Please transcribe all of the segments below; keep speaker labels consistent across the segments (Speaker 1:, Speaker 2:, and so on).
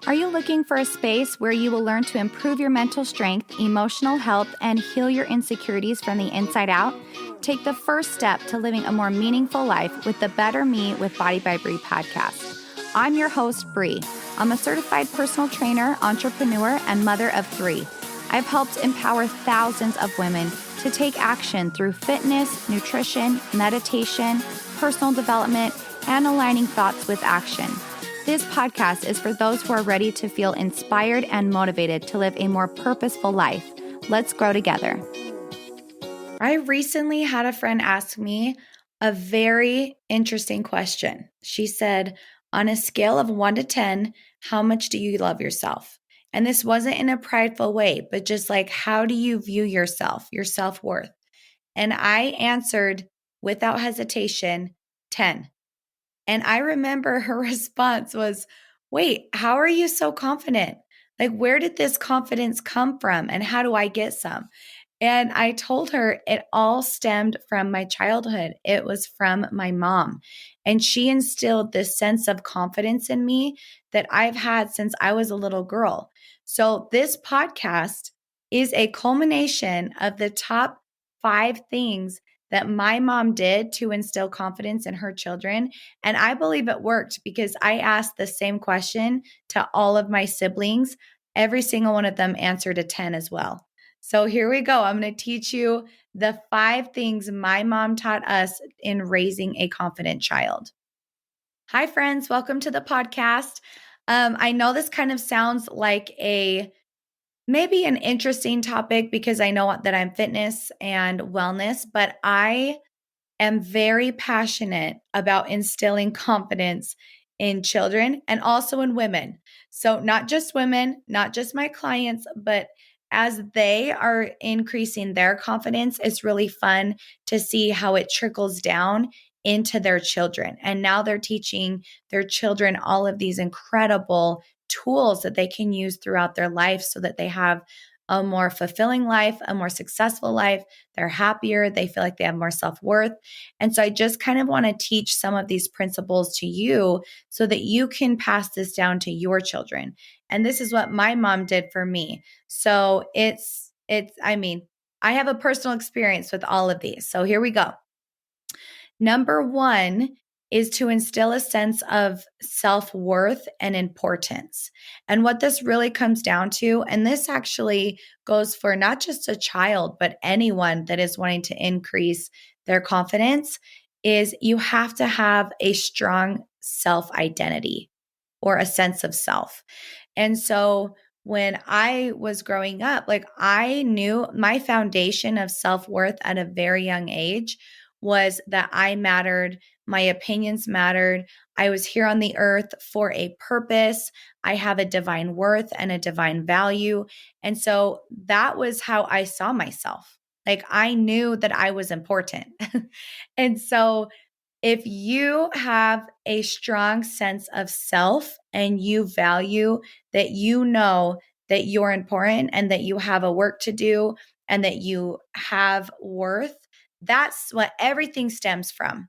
Speaker 1: Are you looking for a space where you will learn to improve your mental strength, emotional health, and heal your insecurities from the inside out? Take the first step to living a more meaningful life with the Better Me with Body by Bree podcast. I'm your host, Bree. I'm a certified personal trainer, entrepreneur, and mother of 3. I've helped empower thousands of women to take action through fitness, nutrition, meditation, personal development, and aligning thoughts with action. This podcast is for those who are ready to feel inspired and motivated to live a more purposeful life. Let's grow together. I recently had a friend ask me a very interesting question. She said, on a scale of 1 to 10, how much do you love yourself? And this wasn't in a prideful way, but just like, how do you view yourself, your self-worth? And I answered without hesitation, 10. And I remember her response was, wait, how are you so confident? Like, where did this confidence come from? And how do I get some? And I told her it all stemmed from my childhood. It was from my mom. And she instilled this sense of confidence in me that I've had since I was a little girl. So this podcast is a culmination of the top 5 things that my mom did to instill confidence in her children. And I believe it worked because I asked the same question to all of my siblings. Every single one of them answered a 10 as well. So here we go. I'm going to teach you the 5 things my mom taught us in raising a confident child. Hi, friends. Welcome to the podcast. I know this kind of sounds like maybe an interesting topic because I know that I'm fitness and wellness, but I am very passionate about instilling confidence in children and also in women. So not just women, not just my clients, but as they are increasing their confidence, it's really fun to see how it trickles down into their children. And now they're teaching their children all of these incredible tools that they can use throughout their life so that they have a more fulfilling life, a more successful life. They're happier. They feel like they have more self-worth. And so I just kind of want to teach some of these principles to you so that you can pass this down to your children. And this is what my mom did for me. So I have a personal experience with all of these. So here we go. Number 1 is to instill a sense of self-worth and importance. And what this really comes down to, and this actually goes for not just a child, but anyone that is wanting to increase their confidence, is you have to have a strong self-identity or a sense of self. And so when I was growing up, like I knew my foundation of self-worth at a very young age was that I mattered, my opinions mattered. I was here on the earth for a purpose. I have a divine worth and a divine value. And so that was how I saw myself. Like I knew that I was important. And so if you have a strong sense of self and you value that you know that you're important and that you have a work to do and that you have worth, that's what everything stems from,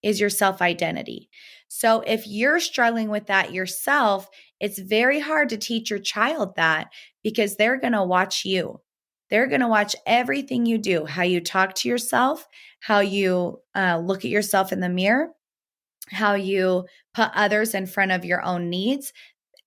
Speaker 1: is your self-identity. So if you're struggling with that yourself, it's very hard to teach your child that because they're going to watch you. They're going to watch everything you do, how you talk to yourself, how you look at yourself in the mirror, how you put others in front of your own needs.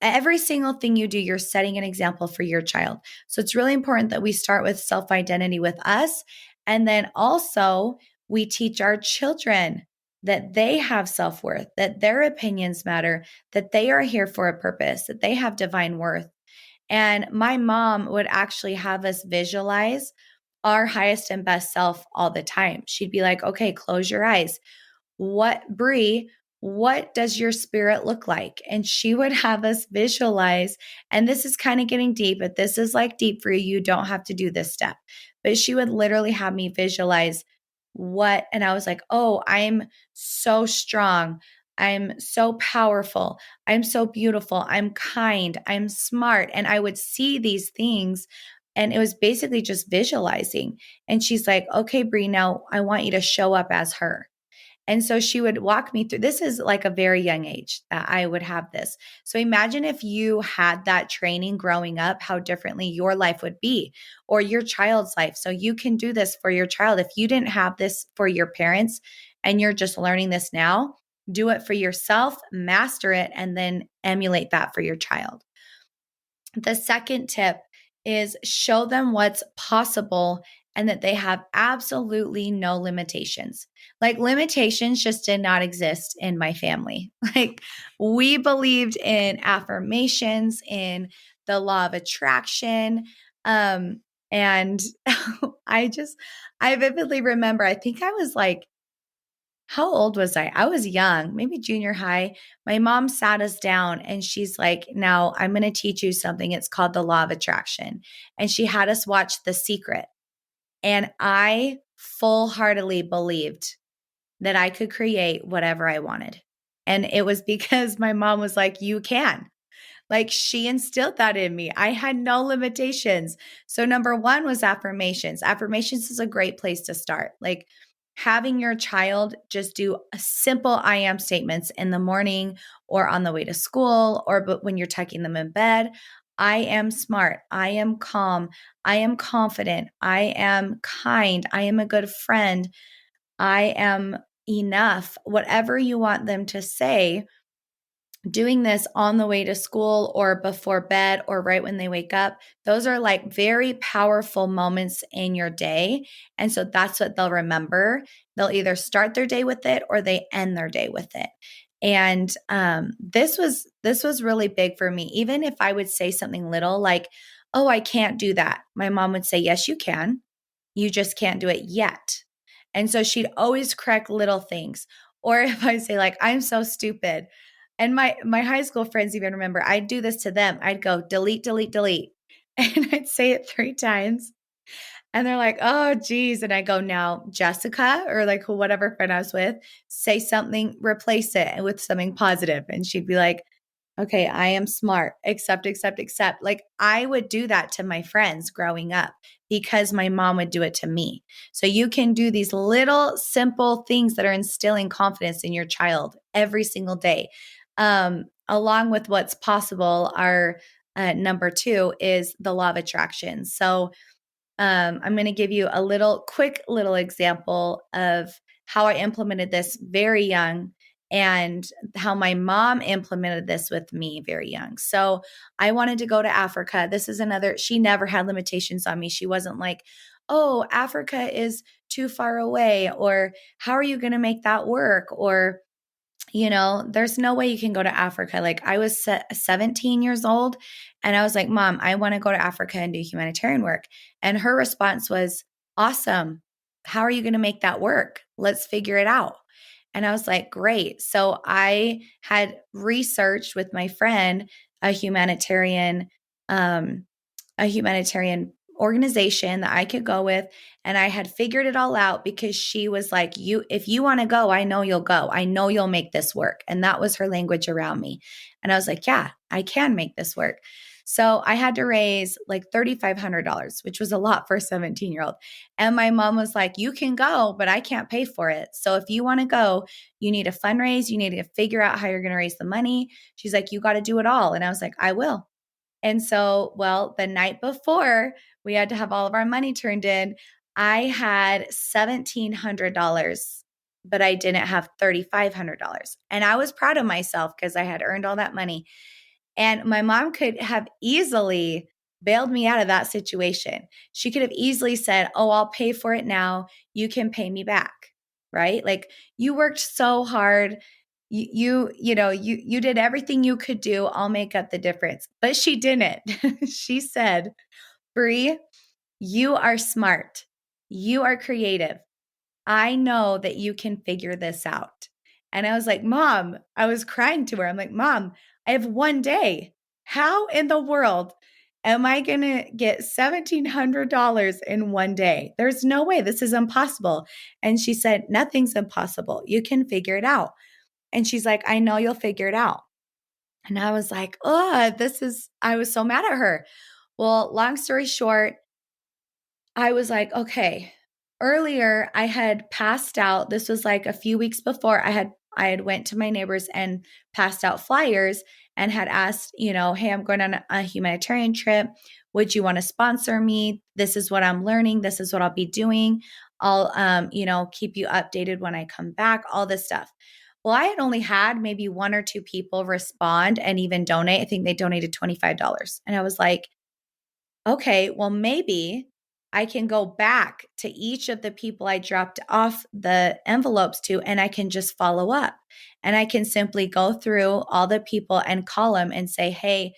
Speaker 1: Every single thing you do, you're setting an example for your child. So it's really important that we start with self-identity with us. And then also we teach our children that they have self-worth, that their opinions matter, that they are here for a purpose, that they have divine worth. And my mom would actually have us visualize our highest and best self all the time. She'd be like, okay, close your eyes. Bree, what does your spirit look like? And she would have us visualize, and this is kind of getting deep, but this is like deep for you. You don't have to do this step. But she would literally have me visualize and I was like, oh, I'm so strong. I'm so powerful. I'm so beautiful. I'm kind. I'm smart. And I would see these things. And it was basically just visualizing. And she's like, okay, Bree, now I want you to show up as her. And so she would walk me through, this is like a very young age that I would have this. So imagine if you had that training growing up, how differently your life would be, or your child's life. So you can do this for your child. If you didn't have this for your parents and you're just learning this now, do it for yourself, master it, and then emulate that for your child. The second tip is show them what's possible and that they have absolutely no limitations. Like limitations just did not exist in my family. Like we believed in affirmations, in the law of attraction. And I vividly remember, I think I was like, how old was I? I was young, maybe junior high. My mom sat us down and she's like, now I'm going to teach you something. It's called the law of attraction. And she had us watch The Secret. And I full heartedly believed that I could create whatever I wanted. And it was because my mom was like, you can. Like she instilled that in me. I had no limitations. So number one was affirmations. Affirmations is a great place to start. Like having your child just do a simple I am statements in the morning or on the way to school or but when you're tucking them in bed. I am smart. I am calm. I am confident. I am kind. I am a good friend. I am enough. Whatever you want them to say, doing this on the way to school or before bed or right when they wake up, those are like very powerful moments in your day. And so that's what they'll remember. They'll either start their day with it or they end their day with it. And this was really big for me. Even if I would say something little like, "Oh, I can't do that," my mom would say, "Yes, you can. You just can't do it yet." And so she'd always correct little things. Or if I say like, "I'm so stupid," and my high school friends even remember, I'd do this to them. I'd go delete, delete, delete. And I'd say it 3 times. And they're like, "Oh, geez." And I go, "Now, Jessica," or like whatever friend I was with, "say something, replace it with something positive." And she'd be like, "Okay, I am smart. Accept, accept, accept." Like I would do that to my friends growing up because my mom would do it to me. So you can do these little simple things that are instilling confidence in your child every single day. Along with what's possible, our number 2 is the law of attraction. So I'm going to give you a quick little example of how I implemented this very young and how my mom implemented this with me very young. So I wanted to go to Africa. This is another, she never had limitations on me. She wasn't like, "Oh, Africa is too far away," or "How are you going to make that work?" Or there's no way you can go to Africa. Like I was 17 years old and I was like, "Mom, I want to go to Africa and do humanitarian work." And her response was, "Awesome. How are you going to make that work? Let's figure it out." And I was like, "Great." So I had researched with my friend a humanitarian um, a humanitarian organization that I could go with. And I had figured it all out because she was like, if you want to go, I know you'll go. I know you'll make this work." And that was her language around me. And I was like, "Yeah, I can make this work." So I had to raise like $3,500, which was a lot for a 17-year-old. And my mom was like, "You can go, but I can't pay for it. So if you want to go, you need to fundraise. You need to figure out how you're going to raise the money." She's like, "You got to do it all." And I was like, "I will." And so, well, the night before we had to have all of our money turned in, I had $1,700, but I didn't have $3,500. And I was proud of myself because I had earned all that money. And my mom could have easily bailed me out of that situation. She could have easily said, "Oh, I'll pay for it now. You can pay me back." Right? Like you worked so hard. You did everything you could do. I'll make up the difference. But she didn't. She said, "Bree, you are smart. You are creative. I know that you can figure this out." And I was like, "Mom," I was crying to her. I'm like, "Mom, I have one day. How in the world am I going to get $1,700 in one day? There's no way. This is impossible." And she said, "Nothing's impossible. You can figure it out." And she's like, "I know you'll figure it out." And I was like, "Oh, I was so mad at her." Well, long story short, I was like, "Okay, earlier I had passed out. This was like a few weeks before I had went to my neighbors and passed out flyers and had asked, hey, I'm going on a humanitarian trip. Would you want to sponsor me? This is what I'm learning. This is what I'll be doing. I'll, keep you updated when I come back, all this stuff. Well, I had only had maybe one or two people respond and even donate. I think they donated $25. And I was like, okay, well, maybe I can go back to each of the people I dropped off the envelopes to, and I can just follow up. And I can simply go through all the people and call them and say, hey,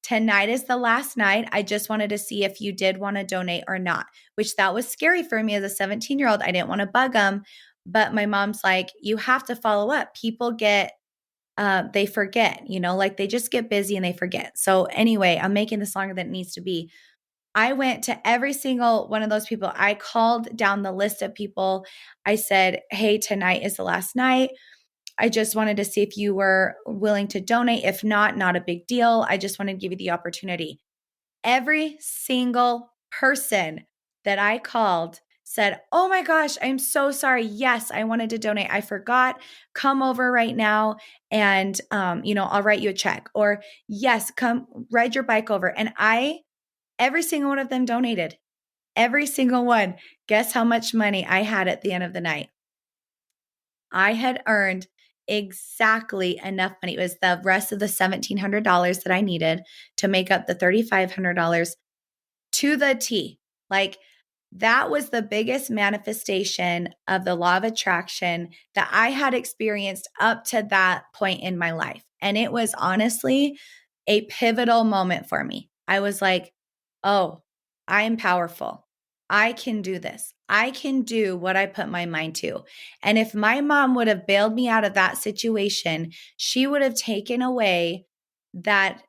Speaker 1: tonight is the last night. I just wanted to see if you did want to donate or not, which that was scary for me as a 17-year-old. I didn't want to bug them. But my mom's like, you have to follow up. People they forget, like they just get busy and they forget. So anyway, I'm making this longer than it needs to be. I went to every single one of those people. I called down the list of people. I said, hey, tonight is the last night. I just wanted to see if you were willing to donate. If not, not a big deal. I just wanted to give you the opportunity. Every single person that I called said, oh my gosh, I'm so sorry. Yes, I wanted to donate. I forgot. Come over right now and, I'll write you a check. Or yes, come ride your bike over. And every single one of them donated. Every single one. Guess how much money I had at the end of the night? I had earned exactly enough money. It was the rest of the $1,700 that I needed to make up the $3,500 to the T. Like that was the biggest manifestation of the law of attraction that I had experienced up to that point in my life. And it was honestly a pivotal moment for me. I was like, oh, I am powerful. I can do this. I can do what I put my mind to. And if my mom would have bailed me out of that situation, she would have taken away that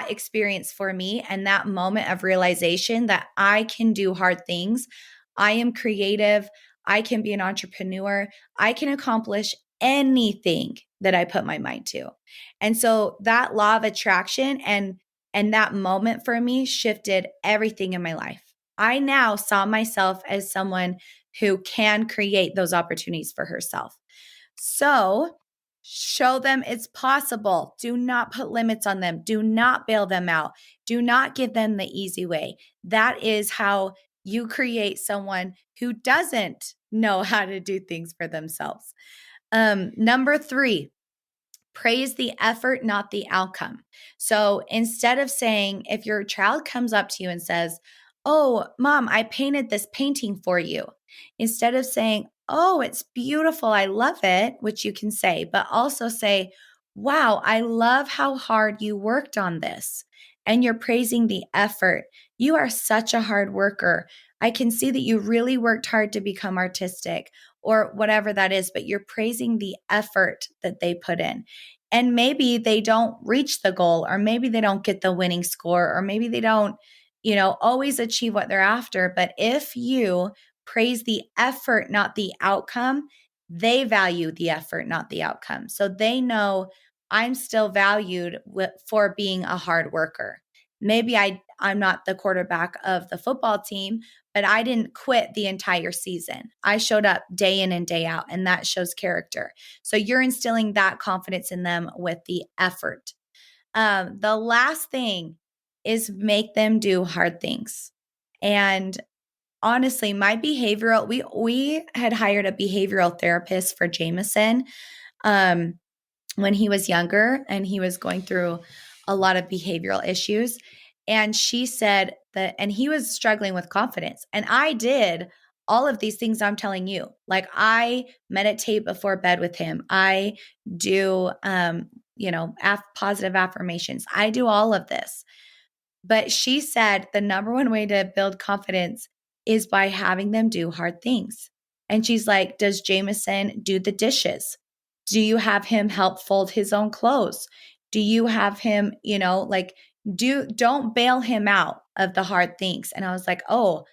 Speaker 1: experience for me and that moment of realization that I can do hard things. I am creative. I can be an entrepreneur. I can accomplish anything that I put my mind to. And so that law of attraction and that moment for me shifted everything in my life. I now saw myself as someone who can create those opportunities for herself. So show them it's possible. Do not put limits on them. Do not bail them out. Do not give them the easy way. That is how you create someone who doesn't know how to do things for themselves. Number 3, praise the effort, not the outcome. So instead of saying, if your child comes up to you and says, oh, mom, I painted this painting for you, instead of saying, oh, it's beautiful, I love it, which you can say, but also say, wow, I love how hard you worked on this. And you're praising the effort. You are such a hard worker. I can see that you really worked hard to become artistic or whatever that is, but you're praising the effort that they put in. And maybe they don't reach the goal, or maybe they don't get the winning score, or maybe they don't, always achieve what they're after. But if you praise the effort, not the outcome, they value the effort, not the outcome. So they know I'm still valued for being a hard worker. Maybe I'm not the quarterback of the football team, but I didn't quit the entire season. I showed up day in and day out, and that shows character. So you're instilling that confidence in them with the effort. The last thing is make them do hard things. And honestly, my behavioral, we had hired a behavioral therapist for Jameson when he was younger, and he was going through a lot of behavioral issues. And she said that, and he was struggling with confidence. And I did all of these things I'm telling you. Like I meditate before bed with him. I do, positive affirmations. I do all of this. But she said the number one way to build confidence is by having them do hard things. And she's like, does Jameson do the dishes? Do you have him help fold his own clothes? Do you have him, don't bail him out of the hard things? And I was like, oh,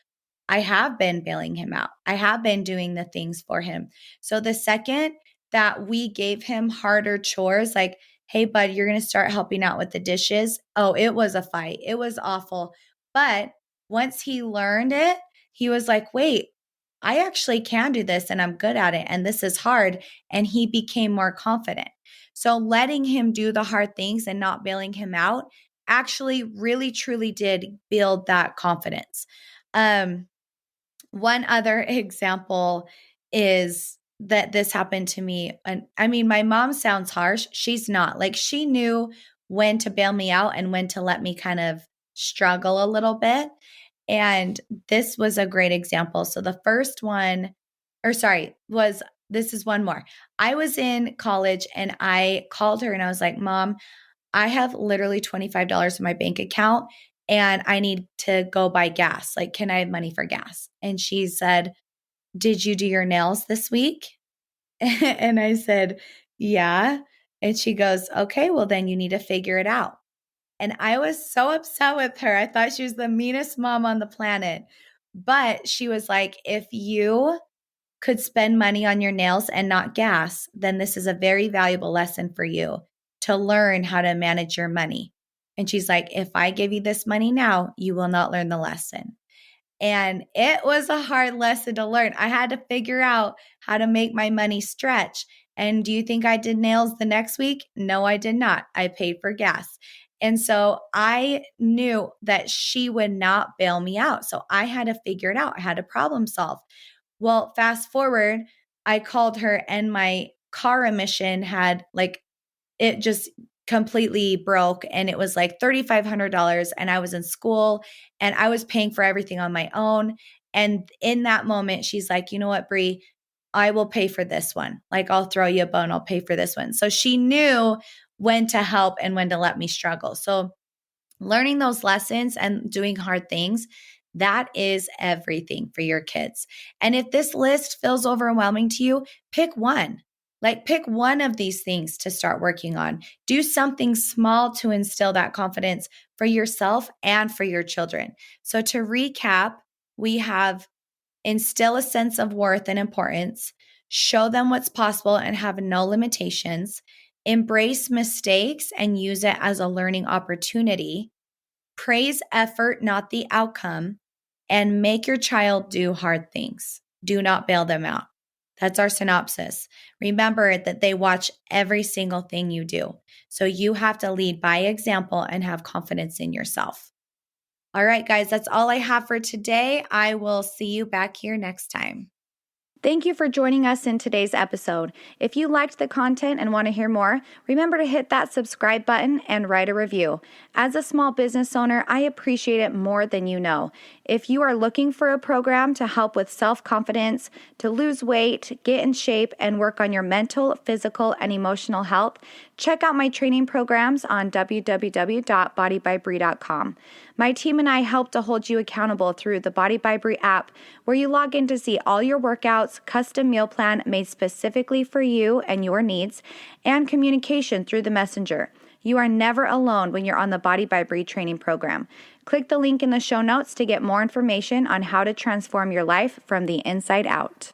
Speaker 1: I have been bailing him out. I have been doing the things for him. So the second that we gave him harder chores, like, hey, bud, you're going to start helping out with the dishes. Oh, it was a fight. It was awful. But once he learned it, he was like, wait, I actually can do this and I'm good at it. And this is hard. And he became more confident. So letting him do the hard things and not bailing him out actually really, truly did build that confidence. One other example is that this happened to me. And I mean, my mom sounds harsh. She's not. Like, she knew when to bail me out and when to let me kind of struggle a little bit. And this was a great example. So the first one, or sorry, was this is one more. I was in college and I called her and I was like, Mom, I have literally $25 in my bank account and I need to go buy gas. Like, can I have money for gas? And she said, Did you do your nails this week? And I said, Yeah. And she goes, Okay, well, then you need to figure it out. And I was so upset with her. I thought she was the meanest mom on the planet. But she was like, If you could spend money on your nails and not gas, then this is a very valuable lesson for you to learn how to manage your money. And she's like, if I give you this money now, you will not learn the lesson. And it was a hard lesson to learn. I had to figure out how to make my money stretch. And do you think I did nails the next week? No, I did not. I paid for gas. And so I knew that she would not bail me out. So I had to figure it out. I had to problem solve. Well, fast forward, I called her and my car emission had like, it just completely broke and it was like $3,500 and I was in school and I was paying for everything on my own. And in that moment, she's like, you know what, Bree, I will pay for this one. Like, I'll throw you a bone. I'll pay for this one. So she knew when to help and when to let me struggle. So learning those lessons and doing hard things, that is everything for your kids. And if this list feels overwhelming to you, pick one. Like, pick one of these things to start working on. Do something small to instill that confidence for yourself and for your children. So to recap, we have instill a sense of worth and importance, show them what's possible and have no limitations, embrace mistakes and use it as a learning opportunity, praise effort, not the outcome, and make your child do hard things. Do not bail them out. That's our synopsis. Remember that they watch every single thing you do. So you have to lead by example and have confidence in yourself. All right, guys, that's all I have for today. I will see you back here next time. Thank you for joining us in today's episode. If you liked the content and want to hear more, remember to hit that subscribe button and write a review. As a small business owner, I appreciate it more than you know. If you are looking for a program to help with self-confidence, to lose weight, get in shape, and work on your mental, physical, and emotional health, check out my training programs on www.bodybybree.com. My team and I help to hold you accountable through the Body by Bree app, where you log in to see all your workouts, custom meal plan made specifically for you and your needs, and communication through the messenger. You are never alone when you're on the Body by Bree training program. Click the link in the show notes to get more information on how to transform your life from the inside out.